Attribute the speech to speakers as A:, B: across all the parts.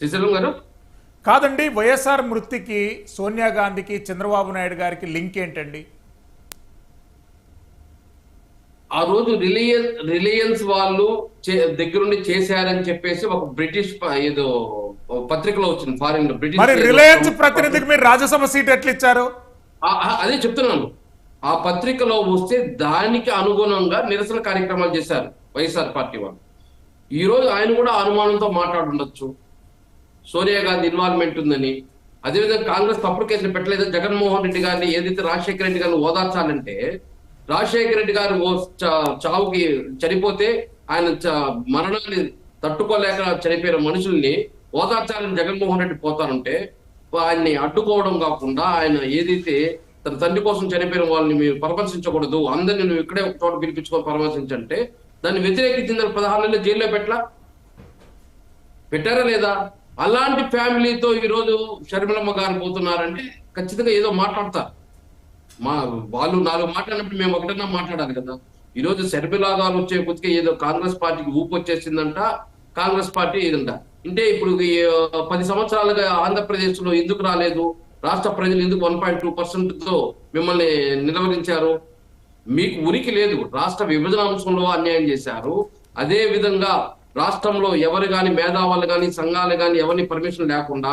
A: శ్రీశైలం గారు
B: కాదండి, వైఎస్ఆర్ మృతికి సోనియా గాంధీకి చంద్రబాబు నాయుడు గారికి లింక్ ఏంటండి?
A: ఆ రోజు రిలయన్స్ వాళ్ళు దగ్గరుండి చేశారని చెప్పేసి ఒక బ్రిటిష్ ఏదో పత్రికలో వచ్చింది, ఫారిన్ లో బ్రిటిష్.
B: మరి రిలయన్స్ ప్రతినిధికి మీరు రాజ్యసభ సీట్ ఎట్లా ఇచ్చారు?
A: అదే చెప్తున్నాను. ఆ పత్రికలో వస్తే దానికి అనుగుణంగా నిరసన కార్యక్రమాలు చేశారు వైఎస్ఆర్ పార్టీ వాళ్ళు. ఈ రోజు ఆయన కూడా అనుమానంతో మాట్లాడుండొచ్చు, సోనియా గాంధీ ఇన్వాల్వ్మెంట్ ఉందని. అదేవిధంగా కాంగ్రెస్ తప్పుడు కేసులు పెట్టలేదు. జగన్మోహన్ రెడ్డి గారిని ఏదైతే రాజశేఖర రెడ్డి గారిని ఓదార్చాలంటే, రాజశేఖర రెడ్డి గారు చావుకి చనిపోతే ఆయన మరణాన్ని తట్టుకోలేక చనిపోయిన మనుషుల్ని ఓదార్చాలని జగన్మోహన్ రెడ్డి పోతారంటే, ఆయన్ని అడ్డుకోవడం కాకుండా ఆయన ఏదైతే తన తండ్రి కోసం చనిపోయిన వాళ్ళని మీరు పరామర్శించకూడదు, అందరినీ నువ్వు ఇక్కడే ఒక చోట పిలిపించుకొని పరామర్శించంటే దాన్ని వ్యతిరేకించిన 16 నెలలు జైల్లో పెట్టారా లేదా? అలాంటి ఫ్యామిలీతో ఈరోజు షర్మిలమ్మ గారు పోతున్నారంటే ఖచ్చితంగా ఏదో మాట్లాడతారు. వాళ్ళు 4 మాట్లాడినప్పుడు మేము ఒకటన్నా మాట్లాడాలి కదా. ఈరోజు షర్మిలా గారు వచ్చే కొద్దిగా ఏదో కాంగ్రెస్ పార్టీకి ఊపు వచ్చేసిందంట, కాంగ్రెస్ పార్టీ ఏదంట. అంటే ఇప్పుడు 10 సంవత్సరాలుగా ఆంధ్రప్రదేశ్ లో ఎందుకు రాలేదు, రాష్ట్ర ప్రజలు ఎందుకు 1.2%తో మిమ్మల్ని నిలవరించారు? మీకు ఉనికి లేదు. రాష్ట్ర విభజన అంశంలో అన్యాయం చేశారు. అదే విధంగా రాష్ట్రంలో ఎవరు కానీ మేధావులు కానీ సంఘాలు కానీ ఎవరిని పర్మిషన్ లేకుండా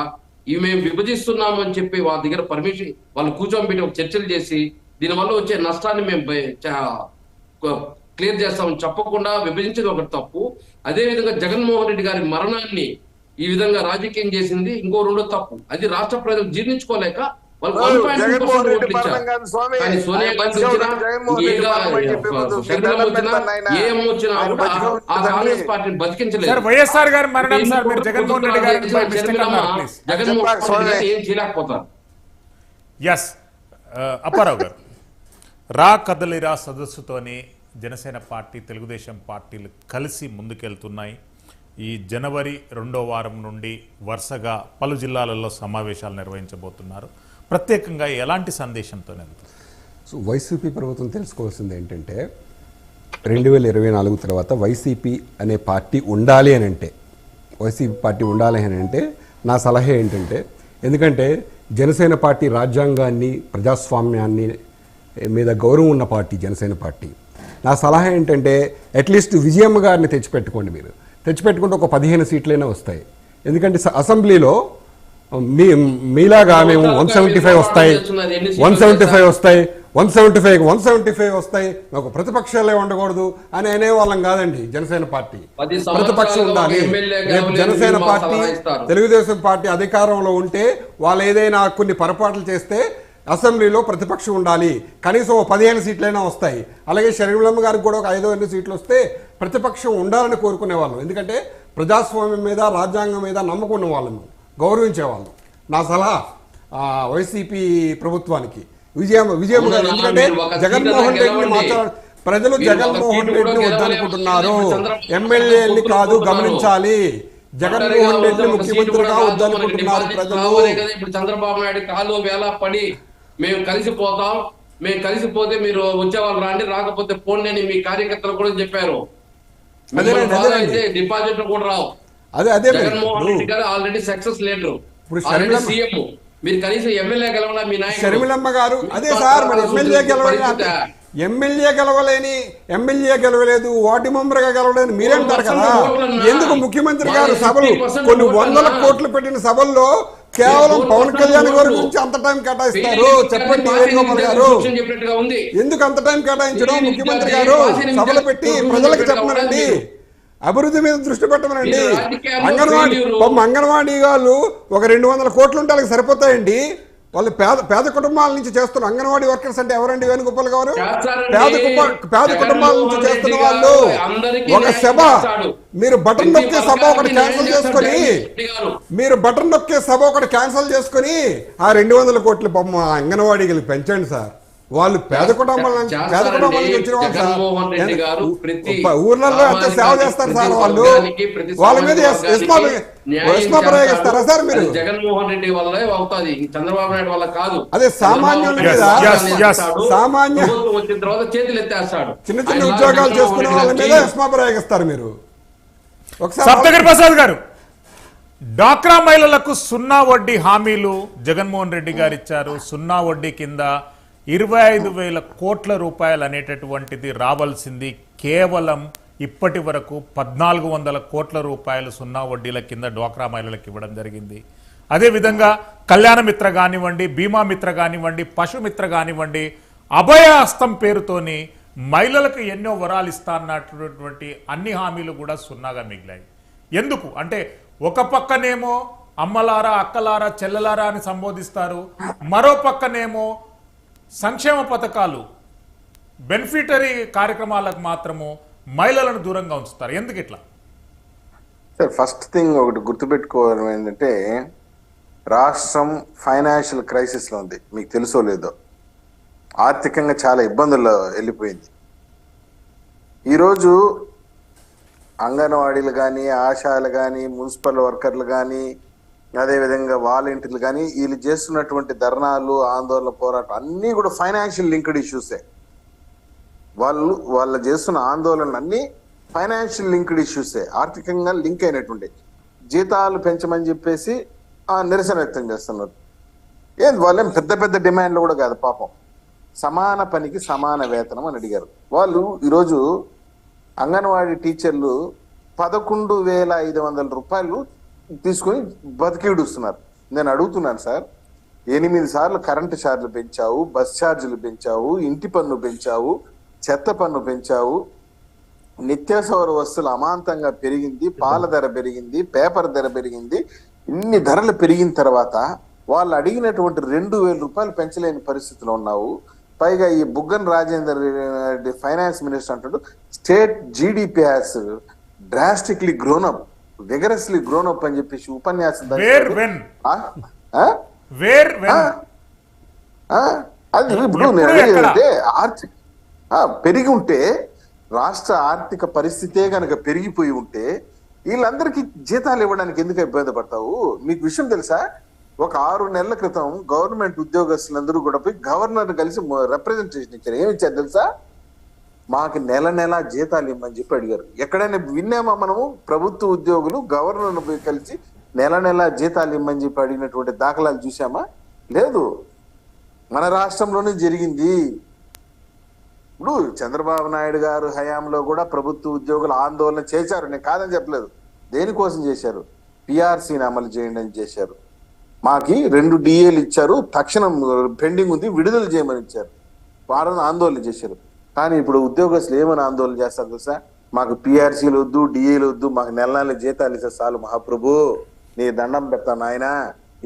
A: ఇవి మేము విభజిస్తున్నాము అని చెప్పి వాళ్ళ దగ్గర పర్మిషన్ వాళ్ళు కూర్చోబెట్టి ఒక చర్చలు చేసి దీనివల్ల వచ్చే నష్టాన్ని మేము క్లియర్ చేస్తామని చెప్పకుండా విభజించేది ఒకటి తప్పు. అదే విధంగా జగన్మోహన్ రెడ్డి గారి మరణాన్ని ఈ విధంగా రాజకీయం చేసింది ఇంకో 2 తప్పు. అది రాష్ట్ర ప్రజలు జీర్ణించుకోలేక వాళ్ళు 1.2% ఓట్లు ఇచ్చారు. కానీ సోనియా గాంధీ వచ్చినా ఏం వచ్చినా కూడా ఆ కాంగ్రెస్ పార్టీని బతికించలేదు.
B: వైఎస్ఆర్ గారి మరణం సార్, మీరు జగన్మోహన్ రెడ్డి గారు
A: జగన్మోహన్ రెడ్డి ఏం చేయలేకపోతారు.
B: ఎస్ అప్పారావు గారు, రా కదలిరా సదస్సుతోని జనసేన పార్టీ తెలుగుదేశం పార్టీలు కలిసి ముందుకెళ్తున్నాయి. ఈ జనవరి 2వ వారం నుండి వరుసగా పలు జిల్లాలలో సమావేశాలు నిర్వహించబోతున్నారు. ప్రత్యేకంగా ఎలాంటి సందేశంతో?
C: సో వైసీపీ ప్రభుత్వం తెలుసుకోవాల్సింది ఏంటంటే 2024 తర్వాత వైసీపీ అనే పార్టీ ఉండాలి అని అంటే, వైసీపీ పార్టీ ఉండాలి అని అంటే నా సలహా ఏంటంటే, ఎందుకంటే జనసేన పార్టీ రాజ్యాంగాన్ని ప్రజాస్వామ్యాన్ని మీద గౌరవం ఉన్న పార్టీ జనసేన పార్టీ. నా సలహా ఏంటంటే అట్లీస్ట్ విజయమ్మ గారిని తెచ్చిపెట్టుకోండి. మీరు తెచ్చిపెట్టుకుంటే ఒక 15 సీట్లైనా వస్తాయి. ఎందుకంటే అసెంబ్లీలో మీలాగా మేము 175 వస్తాయి, 175 వస్తాయి, 175 వస్తాయి, మాకు ప్రతిపక్షాలే ఉండకూడదు అని అనేవాళ్ళం కాదండి. జనసేన పార్టీ ప్రతిపక్షం ఉండాలి. రేపు జనసేన పార్టీ తెలుగుదేశం పార్టీ అధికారంలో ఉంటే వాళ్ళు ఏదైనా కొన్ని పొరపాట్లు చేస్తే అసెంబ్లీలో ప్రతిపక్షం ఉండాలి. కనీసం 15 సీట్లైనా వస్తాయి. అలాగే షర్మిలమ్మ గారికి కూడా ఒక 5 సీట్లు వస్తే ప్రతిపక్షం ఉండాలని కోరుకునే వాళ్ళం. ఎందుకంటే ప్రజాస్వామ్యం మీద రాజ్యాంగం మీద నమ్మకం ఉన్న వాళ్ళము, గౌరవించేవాళ్ళం. నా సలహా వైసీపీ ప్రభుత్వానికి విజయమ్మ గారు, ఎందుకంటే జగన్మోహన్ రెడ్డిని మాట్లాడ ప్రజలు జగన్మోహన్ రెడ్డిని వద్దనుకుంటున్నారు, ఎమ్మెల్యేని కాదు గమనించాలి. జగన్మోహన్ రెడ్డి ముఖ్యమంత్రిగా వద్దనుకుంటున్నారు ప్రజలు.
A: ఇప్పుడు చంద్రబాబు నాయుడు కాలు వేళ పడి మేము కలిసిపోతాం, మేము కలిసిపోతే మీరు వచ్చేవాళ్ళు రాండి, రాకపోతే పోండి అని మీ కార్యకర్తలు కూడా చెప్పారు. డిపాజిట్లు కూడా రావు. జగన్మోహన్ రెడ్డి గారు ఆల్రెడీ సక్సెస్ లీడర్, సీఎం. మీరు కనీసం ఎమ్మెల్యే గెలవాలా? మీ నాయకుడు
C: షర్మిలమ్మ గారు అదే సార్, మరి ఎమ్మెల్యే గెలవలేదు, వార్డు మెంబర్గా గెలవలేదు మీరేంటారు కదా. ఎందుకు ముఖ్యమంత్రి గారు సభలు కొన్ని 100 కోట్లు పెట్టిన సభల్లో కేవలం పవన్ కళ్యాణ్ గారి గురించి అంత టైం కేటాయిస్తారు? చెప్పండి వేణుగోపాల్ గారు, ఎందుకు అంత టైం కేటాయించడం? ముఖ్యమంత్రి గారు సభలు పెట్టి ప్రజలకు చెప్పమనండి, అభివృద్ధి మీద దృష్టి పెట్టమనండి. అంగన్వాడీ వాళ్ళు ఒక 200 కోట్లు ఉంటే వాళ్ళకి సరిపోతాయండి. వాళ్ళు పేద కుటుంబాల నుంచి చేస్తున్నారు. అంగన్వాడీ వర్కర్స్ అంటే ఎవరండి? వేణుగోపాల్ గారు పేద కుటుంబాల నుంచి చేస్తున్న వాళ్ళు. ఒక సభ మీరు బటన్ నొక్కే సభ ఒకటి క్యాన్సిల్ చేసుకొని ఆ 200 కోట్ల అంగన్వాడీకి పెంచండి సార్. వాళ్ళు పేద కుటుంబాల నుంచి వచ్చిన వాళ్ళు ఊర్లలో ఎంత సేవ చేస్తారు సార్. వాళ్ళ మీద ప్రయోగిస్తారా సార్ మీరు?
A: జగన్మోహన్ రెడ్డి వల్లే అవుతుంది, చంద్రబాబు నాయుడు వల్ల కాదు.
C: అదే సామాన్యుల మీద
A: వచ్చిన తర్వాత చేతులు ఎత్తేస్తాడు.
C: చిన్న ఉద్యోగాలు చేసుకునే వాళ్ళ మీద ఎస్మా ప్రయోగిస్తారు మీరు.
B: సప్తగిరి ప్రసాద్ గారు, డాక్రా మహిళలకు సున్నా వడ్డీ హామీలు జగన్మోహన్ రెడ్డి గారు ఇచ్చారు. సున్నా వడ్డీ కింద 25,000 కోట్ల రూపాయలు అనేటటువంటిది రావాల్సింది కేవలం ఇప్పటి వరకు 1,400 కోట్ల రూపాయలు సున్నా వడ్డీల కింద డ్వాక్రా మహిళలకు ఇవ్వడం జరిగింది. అదేవిధంగా కళ్యాణ మిత్ర కానివ్వండి, బీమా మిత్ర కానివ్వండి, పశుమిత్ర కానివ్వండి, అభయహస్తం పేరుతోని మహిళలకు ఎన్నో వరాలు ఇస్తానన్నటువంటి అన్ని హామీలు కూడా సున్నాగా మిగిలాయి. ఎందుకు అంటే ఒక పక్కనేమో అమ్మలారా, అక్కలారా, చెల్లెలారా అని సంబోధిస్తారు, మరో పక్కనేమో సంక్షేమ పథకాలు, బెనిఫిటరీ కార్యక్రమాలకు మాత్రము మహిళలను దూరంగా ఉంచుతారు. ఎందుకు ఇట్లా?
D: సార్, ఫస్ట్ థింగ్ ఒకటి గుర్తుపెట్టుకోవడం ఏంటంటే, రాష్ట్రం ఫైనాన్షియల్ క్రైసిస్లో ఉంది. మీకు తెలుసో లేదో, ఆర్థికంగా చాలా ఇబ్బందుల్లో వెళ్ళిపోయింది. ఈరోజు అంగన్వాడీలు కానీ, ఆశాలు కానీ, మున్సిపల్ వర్కర్లు కానీ, అదేవిధంగా వాలంటీర్లు కానీ, వీళ్ళు చేస్తున్నటువంటి ధర్నాలు, ఆందోళన, పోరాటం అన్నీ కూడా ఫైనాన్షియల్ లింక్డ్ ఇష్యూసే. వాళ్ళు చేస్తున్న ఆందోళనలు అన్నీ ఫైనాన్షియల్ లింక్డ్ ఇష్యూసే, ఆర్థికంగా లింక్ అయినటువంటి. జీతాలు పెంచమని చెప్పేసి నిరసన వ్యక్తం చేస్తున్నారు. వాళ్ళేం పెద్ద పెద్ద డిమాండ్లు కూడా కాదు పాపం. సమాన పనికి సమాన వేతనం అని అడిగారు. వాళ్ళు ఈరోజు అంగన్వాడీ టీచర్లు 11,500 రూపాయలు తీసుకొని బతికిడుస్తున్నారు. నేను అడుగుతున్నాను సార్, 8 సార్లు కరెంటు ఛార్జీలు పెంచావు, బస్ ఛార్జీలు పెంచావు, ఇంటి పన్ను పెంచావు, చెత్త పన్ను పెంచావు, నిత్యావసర వస్తువులు అమాంతంగా పెరిగింది, పాల ధర పెరిగింది, పేపర్ ధర పెరిగింది. ఇన్ని ధరలు పెరిగిన తర్వాత వాళ్ళు అడిగినటువంటి 2,000 రూపాయలు పెంచలేని పరిస్థితిలో ఉన్నావు. పైగా ఈ బుగ్గన రాజేందర్ రెడ్డి ఫైనాన్స్ మినిస్టర్ అంటాడు, state GDP has drastically grown up, vigorously grown up అని చెప్పేసి ఉపన్యాసం. అది ఇప్పుడు నేను ఆర్థిక పెరిగి ఉంటే, రాష్ట్ర ఆర్థిక పరిస్థితే కనుక పెరిగిపోయి ఉంటే వీళ్ళందరికీ జీతాలు ఇవ్వడానికి ఎందుకు ఇబ్బంది పడతావు? మీకు విషయం తెలుసా, ఒక 6 నెలల క్రితం గవర్నమెంట్ ఉద్యోగస్తులందరూ కూడా పోయి గవర్నర్ కలిసి రిప్రజెంటేషన్ ఇచ్చారు. ఏమి ఇచ్చారు తెలుసా? మాకు నెల నెల జీతాలు ఇవ్వమని చెప్పి అడిగారు. ఎక్కడైనా విన్నామా మనము? ప్రభుత్వ ఉద్యోగులు గవర్నర్ను పోయి కలిసి నెల నెల జీతాలు ఇవ్వమని చెప్పి అడిగినటువంటి దాఖలాలు చూసామా? లేదు. మన రాష్ట్రంలోనే జరిగింది. ఇప్పుడు చంద్రబాబు నాయుడు గారు హయాంలో కూడా ప్రభుత్వ ఉద్యోగులు ఆందోళన చేశారు, నేను కాదని చెప్పలేదు. దేనికోసం చేశారు? పిఆర్సీని అమలు చేయండి అని చేశారు. మాకి 2 డిఏలు ఇచ్చారు, తక్షణం పెండింగ్ ఉంది, విడుదల చేయమని ఇచ్చారు. వారిని ఆందోళన చేశారు. కానీ ఇప్పుడు ఉద్యోగస్తులు ఏమని ఆందోళన చేస్తారు తెలుసా? మాకు పిఆర్సీలు వద్దు, డిఏలు వద్దు, మాకు నెల నెల జీతాలు ఇస్తే చాలు మహాప్రభు, నీ దండం పెడతాను ఆయన.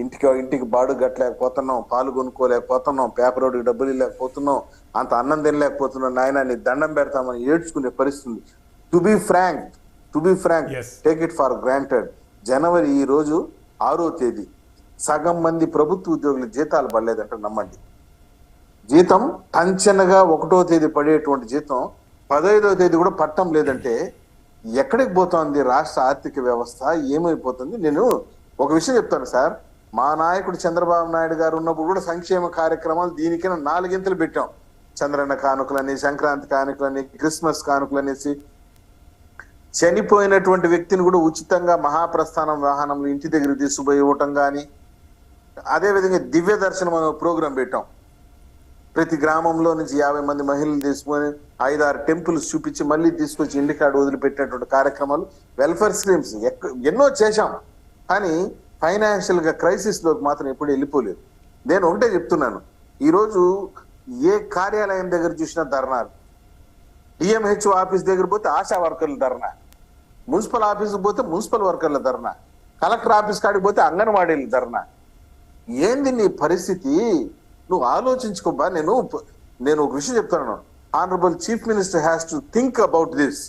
D: ఇంటికి బాడు కట్టలేకపోతున్నాం, పాలు కొనుక్కోలేకపోతున్నాం, పేపర్ రోడ్డుకి డబ్బులు లేకపోతున్నాం, అంత అన్నం తినలేకపోతున్నాం, నాయన నీ దండం పెడతామని ఏడ్చుకునే పరిస్థితి. To be frank, take it for granted, జనవరి ఈ రోజు 6వ తేదీ సగం మంది ప్రభుత్వ ఉద్యోగులు జీతాలు పడలేదంటే నమ్మండి. జీతం టంచనగా 1వ తేదీ పడేటువంటి జీతం 15వ తేదీ కూడా పట్టం లేదంటే ఎక్కడికి పోతుంది రాష్ట్ర ఆర్థిక వ్యవస్థ? ఏమైపోతుంది? నేను ఒక విషయం చెప్తాను సార్, మా నాయకుడు చంద్రబాబు నాయుడు గారు ఉన్నప్పుడు కూడా సంక్షేమ కార్యక్రమాలు దీనికైనా 4 గింతలు పెట్టాం. చంద్రన్న కానుకలని, సంక్రాంతి కానుకలని, క్రిస్మస్ కానుకలనేసి, చనిపోయినటువంటి వ్యక్తిని కూడా ఉచితంగా మహాప్రస్థానం వాహనంలో ఇంటి దగ్గర తీసుకుపోయి ఇవ్వటం కానీ, అదేవిధంగా దివ్య దర్శనం అనే ప్రోగ్రాం పెట్టాం. ప్రతి గ్రామంలో నుంచి 50 మంది మహిళలు తీసుకొని 5-6 టెంపుల్స్ చూపించి మళ్ళీ తీసుకొచ్చి ఇంటికాడ వదిలిపెట్టినటువంటి కార్యక్రమాలు, వెల్ఫేర్ స్కీమ్స్ ఎన్నో చేశాం. కానీ ఫైనాన్షియల్ గా క్రైసిస్ లోకి మాత్రం ఎప్పుడు వెళ్ళిపోలేదు. నేను ఒకటే చెప్తున్నాను, ఈరోజు ఏ కార్యాలయం దగ్గర చూసినా ధర్నాలు, డిఎంహెచ్ఓ ఆఫీస్ దగ్గర పోతే ఆశా వర్కర్ల ధర్నా, మున్సిపల్ ఆఫీస్కి పోతే మున్సిపల్ వర్కర్ల ధర్నా, కలెక్టర్ ఆఫీస్ కాడికి పోతే అంగన్వాడీల ధర్నా. ఏంది నీ పరిస్థితి? నువ్వు ఆలోచించుకోబా. నేను ఒక విషయం చెప్తున్నాను, honourable chief minister has to think about this.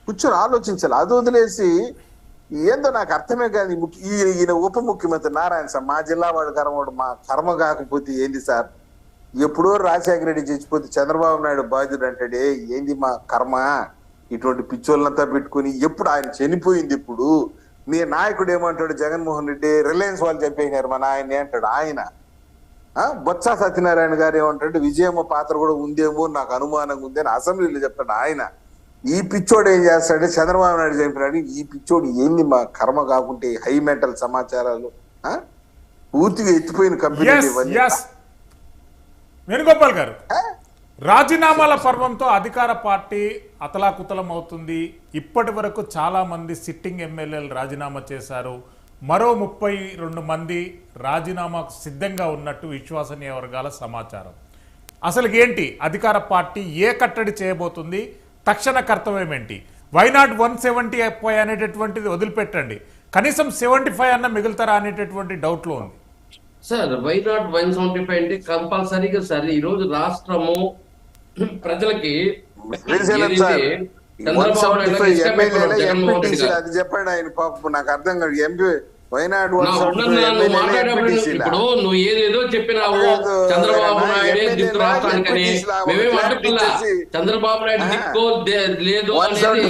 D: కూర్చొని ఆలోచించాలి. అది వదిలేసి ఏందో నాకు అర్థమే కాదు. ఈయన ఉప ముఖ్యమంత్రి నారాయణ సార్, మా జిల్లా వాడు కర్మవాడు, మా కర్మ కాకపోతే ఏంది సార్? ఎప్పుడో రాజశేఖర రెడ్డి చచ్చిపోతే చంద్రబాబు నాయుడు బాధ్యుడు అంటాడే, ఏంది మా కర్మ? ఇటువంటి పిచ్చోళ్ళంతా పెట్టుకుని ఎప్పుడు ఆయన చనిపోయింది. ఇప్పుడు మీ నాయకుడు ఏమంటాడు? జగన్మోహన్ రెడ్డి రిలయన్స్ వాళ్ళు చెప్పేసినారు మా నాయన్ని అంటాడు ఆయన. బొత్స సత్యనారాయణ గారు ఏమంటాడు? విజయమ్మ పాత్ర కూడా ఉందేమో నాకు అనుమానంగా ఉంది అని అసెంబ్లీలో చెప్తాడు ఆయన. ఈ పిచ్చోడు ఏం చేస్తాడు, చంద్రబాబు నాయుడు చెప్పినాడు, ఈ పిచ్చోడు ఏంది మా కర్మ కాకుంటే హై మెంటల్ సమాచారాలు, పూర్తిగా ఎత్తిపోయిన కంపెనీ ఇవన్నీ.
B: వేణుగోపాల్ గారు, రాజీనామాల పర్వంతో అధికార పార్టీ అతలాకుతలం అవుతుంది. ఇప్పటి వరకు చాలా మంది సిట్టింగ్ ఎమ్మెల్యేలు రాజీనామా చేశారు. మరో 32 మంది రాజీనామాకు సిద్ధంగా ఉన్నట్టు విశ్వసనీయ వర్గాల సమాచారం. అసలు ఏంటి అధికార పార్టీ ఏ కట్టడి చేయబోతుంది? తక్షణ కర్తవ్యం ఏంటి? వైనాట్ 175 అనేటటువంటిది వదిలిపెట్టండి, కనీసం 75 అన్న మిగులుతారా అనేటటువంటి డౌట్లో ఉంది.
A: సార్ వైనాట్ 175 అంటే కంపల్సరీగా సార్ ఈ రోజు రాష్ట్రము ప్రజలకి
D: అది చెప్పండి ఆయన పాపం, నాకు అర్థం కాదు. ఎంపీ వైనాడు
A: ఇప్పుడు నువ్వు ఏదేదో చెప్పినావు, చంద్రబాబు నాయుడే దిక్కు రాష్ట్రానికని, మేమేం అడ్డుకుల్లా, చంద్రబాబు నాయుడు దిక్కు లేదు అనేది